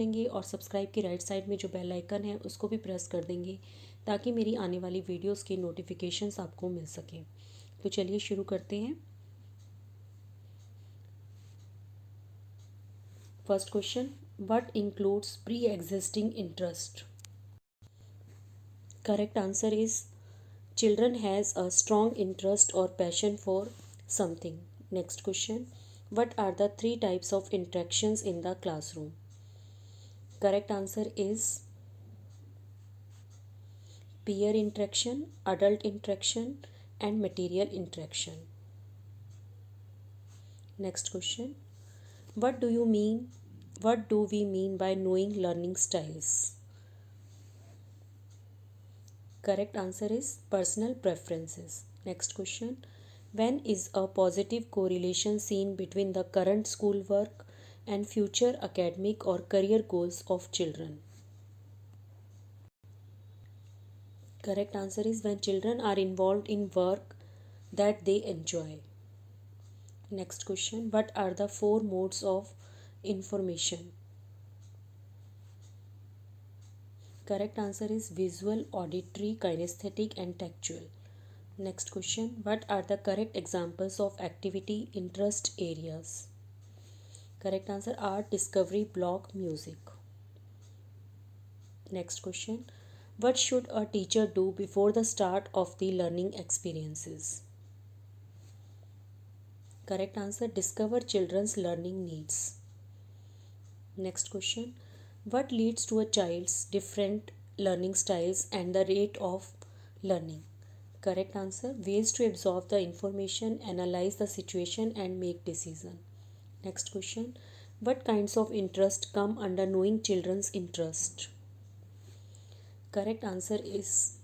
देंगे और सब्सक्राइब की राइट साइड में जो बेल आइकन है उसको भी प्रेस कर देंगे ताकि मेरी आने वाली वीडियोस की नोटिफिकेशंस आपको मिल सकें। तो चलिए शुरू करते हैं। First question, what includes pre existing interest? Correct answer is children has a strong interest or passion for something. Next question, what are the three types of interactions in the classroom? Correct answer is peer interaction, adult interaction, and material interaction. Next question, what do you mean? What do we mean by knowing learning styles? Correct answer is personal preferences. Next question, when is a positive correlation seen between the current schoolwork and future academic or career goals of children? Correct answer is when children are involved in work that they enjoy. Next question, what are the four modes of information? Correct answer is visual, auditory, kinesthetic, and tactual. Next question, what are the correct examples of activity interest areas? Correct answer, art, discovery, block, music. Next question, what should a teacher do before the start of the learning experiences? Correct answer, discover children's learning needs. Next question, what leads to a child's different learning styles and the rate of learning? Correct answer, ways to absorb the information, analyze the situation, and make decision. Next question, what kinds of interest come under knowing children's interest? Correct answer is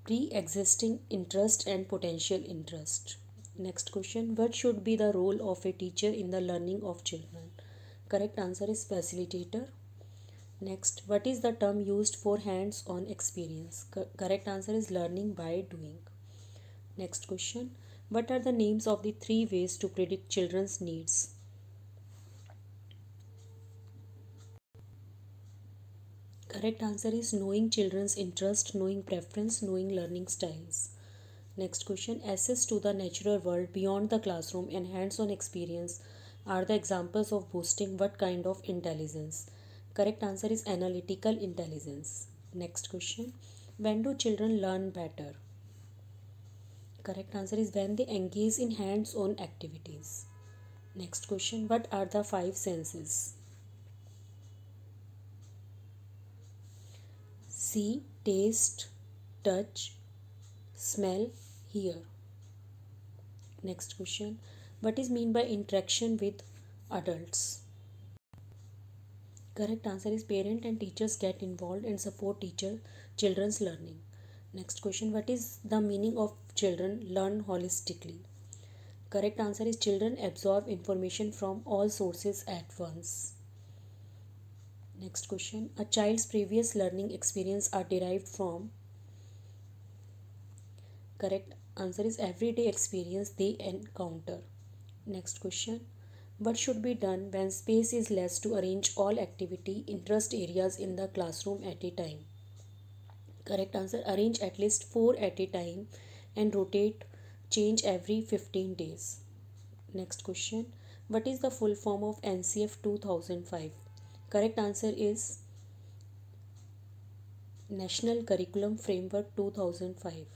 pre-existing interest and potential interest. Next question, what should be the role of a teacher in the learning of children? Correct answer is facilitator. Next, what is the term used for hands-on experience? Correct answer is learning by doing. Next question, what are the names of the three ways to predict children's needs? Correct answer is knowing children's interest, knowing preference, knowing learning styles. Next question, access to the natural world beyond the classroom and hands-on experience are the examples of boosting what kind of intelligence? Correct answer is analytical intelligence. Next question, when do children learn better? Correct answer is when they engage in hands-on activities. Next question, what are the five senses? See, taste, touch, smell, hear. Next question, what is mean by interaction with adults? Correct answer is parent and teachers get involved and support children's learning. Next question, what is the meaning of children learn holistically? Correct answer is children absorb information from all sources at once. Next question, a child's previous learning experience are derived from? Correct answer is everyday experience they encounter. Next question, what should be done when space is less to arrange all activity interest areas in the classroom at a time? Correct answer, arrange at least 4 at a time and rotate change every 15 days. Next question, what is the full form of NCF 2005? Correct answer is National Curriculum Framework 2005.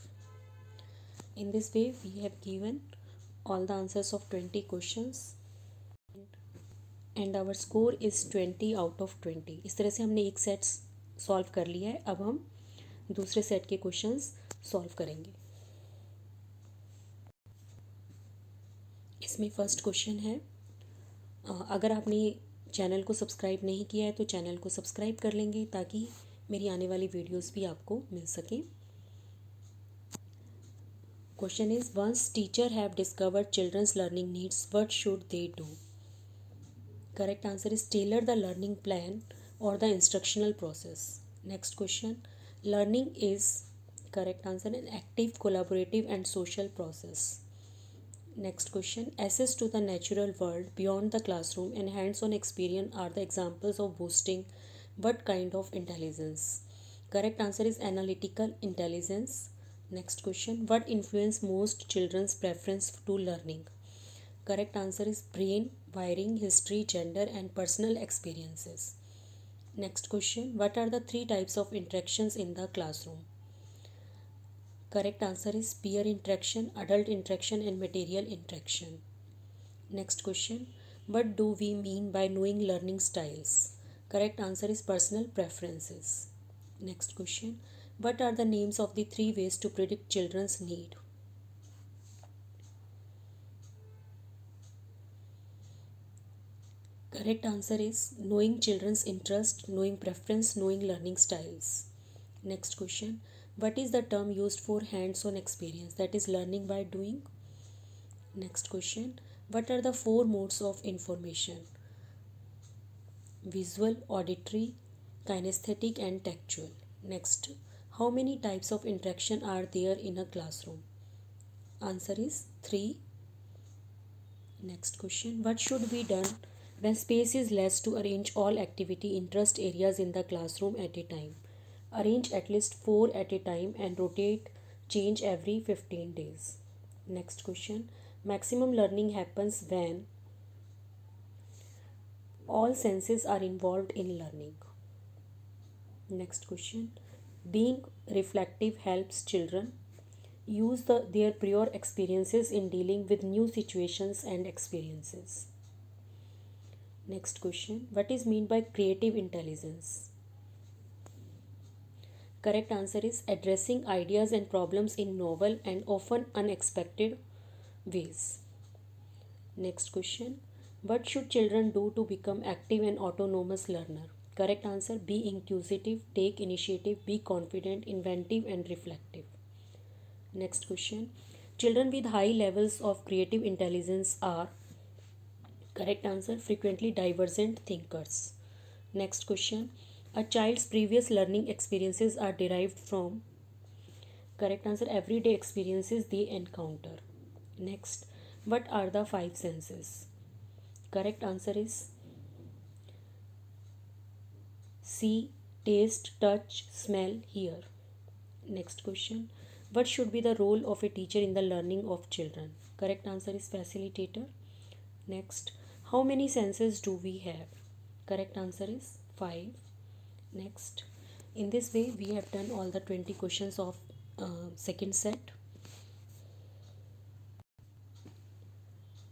In this way, we have given all the answers of 20 questions and our score is 20 out of 20. इस तरह से हमने एक set solve कर लिया है। अब हम दूसरे सेट के क्वेश्चंस सॉल्व करेंगे। इसमें फर्स्ट क्वेश्चन है, अगर आपने चैनल को सब्सक्राइब नहीं किया है तो चैनल को सब्सक्राइब कर लेंगे ताकि मेरी आने वाली वीडियोस भी आपको मिल सके। Question is, once teacher have discovered children's learning needs, what should they do? Correct answer is tailor the learning plan or the instructional process. Next question, learning is, correct answer, an active, collaborative and social process. Next question. Access to the natural world beyond the classroom and hands-on experience are the examples of boosting what kind of intelligence? Correct answer is analytical intelligence. Next question. What influence most children's preference to learning? Correct answer is brain, wiring, history, gender, and personal experiences. Next question. What are the three types of interactions in the classroom? Correct answer is peer interaction, adult interaction, and material interaction. Next question. What do we mean by knowing learning styles? Correct answer is personal preferences. Next question. What are the names of the three ways to predict children's need? Correct answer is knowing children's interest, knowing preference, knowing learning styles. Next question. What is the term used for hands-on experience? That is learning by doing. Next question. What are the four modes of information? Visual, auditory, kinesthetic, and tactual. Next. How many types of interaction are there in a classroom? Answer is 3. Next question. What should be done when space is less to arrange all activity interest areas in the classroom at a time? Arrange at least 4 at a time and rotate change every 15 days. Next question. Maximum learning happens when all senses are involved in learning. Next question. Being reflective helps children use their prior experiences in dealing with new situations and experiences. Next question. What is meant by creative intelligence? Correct answer is addressing ideas and problems in novel and often unexpected ways. Next question. What should children do to become active and autonomous learner? Correct answer. Be inquisitive, take initiative, be confident, inventive, and reflective. Next question. Children with high levels of creative intelligence are, correct answer, frequently divergent thinkers. Next question. A child's previous learning experiences are derived from, correct answer, everyday experiences they encounter. Next. What are the five senses? Correct answer is see, taste, touch, smell, hear. Next question. What should be the role of a teacher in the learning of children? Correct answer is facilitator. Next. How many senses do we have? Correct answer is 5. Next. In this way we have done all the 20 questions of second set,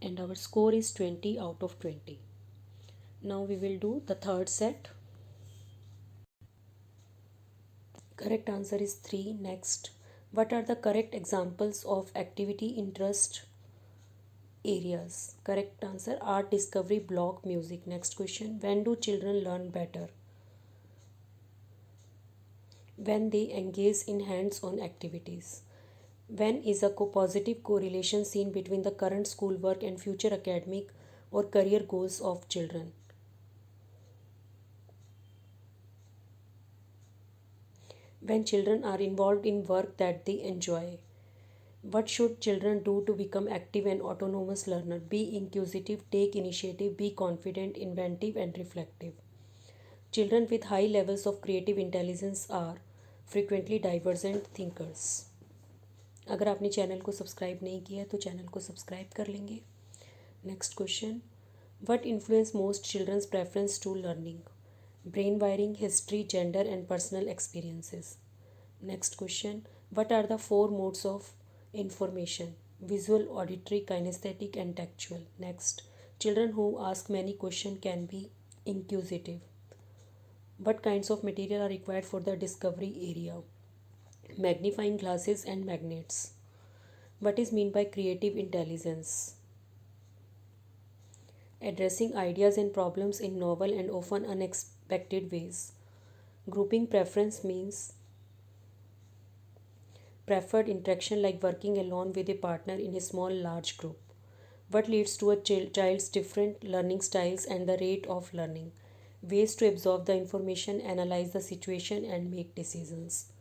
and our score is 20 out of 20. Now we will do the third set. Correct answer is 3. Next. What are the correct examples of activity interest areas? Correct answer art, discovery, block, music. Next question. When do children learn better? When they engage in hands-on activities. When is a positive correlation seen between the current schoolwork and future academic or career goals of children? When children are involved in work that they enjoy. What should children do to become active and autonomous learner? Be inquisitive, take initiative, be confident, inventive, and reflective. Children with high levels of creative intelligence are frequently divergent thinkers. अगर आपने channel को subscribe नहीं किया है तो channel को subscribe कर लेंगे. Next question. What influence most children's preference to learning? Brain wiring, history, gender, and personal experiences. Next question. What are the four modes of information? Visual, auditory, kinesthetic, and tactual. Next. Children who ask many questions can be inquisitive. What kinds of material are required for the discovery area? Magnifying glasses and magnets. What is meant by creative intelligence? Addressing ideas and problems in novel and often unexpected ways. Grouping preference means preferred interaction like working alone with a partner in a small large group. What leads to a child's different learning styles and the rate of learning? Ways to absorb the information, analyze the situation, and make decisions.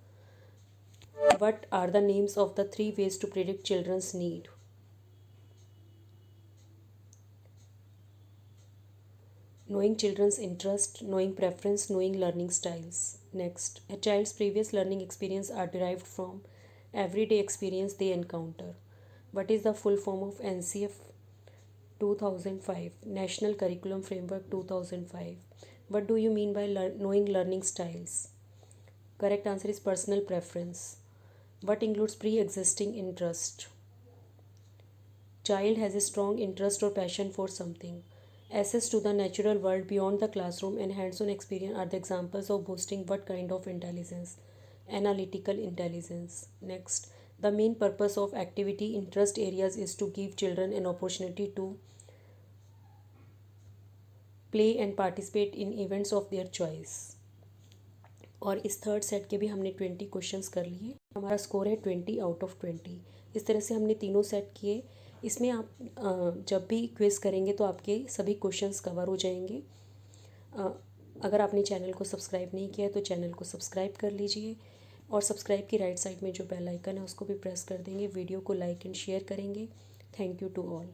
What are the names of the three ways to predict children's need? knowing children's interest, knowing preference, knowing learning styles. Next, a child's previous learning experience are derived from everyday experience they encounter. What is the full form of NCF 2005, National Curriculum Framework 2005? What do you mean by knowing learning styles? Correct answer is personal preference. What includes pre-existing interest? Child has a strong interest or passion for something. Access to the natural world beyond the classroom and hands-on experience are the examples of boosting what kind of intelligence? Analytical intelligence. Next, the main purpose of activity interest areas is to give children an opportunity to play and participate in events of their choice. और इस third set के भी हमने 20 questions कर लिए. हमारा score है 20/20. इस तरह से हमने तीनों सेट किए. इसमें आप जब भी क्विज़ करेंगे तो आपके सभी क्वेश्चंस कवर हो जाएंगे. अगर आपने चैनल को सब्सक्राइब नहीं किया है तो चैनल को सब्सक्राइब कर लीजिए और सब्सक्राइब की राइट साइड में जो बेल आइकन है उसको भी प्रेस कर देंगे. वीडियो को लाइक एंड शेयर करेंगे. Thank you to all.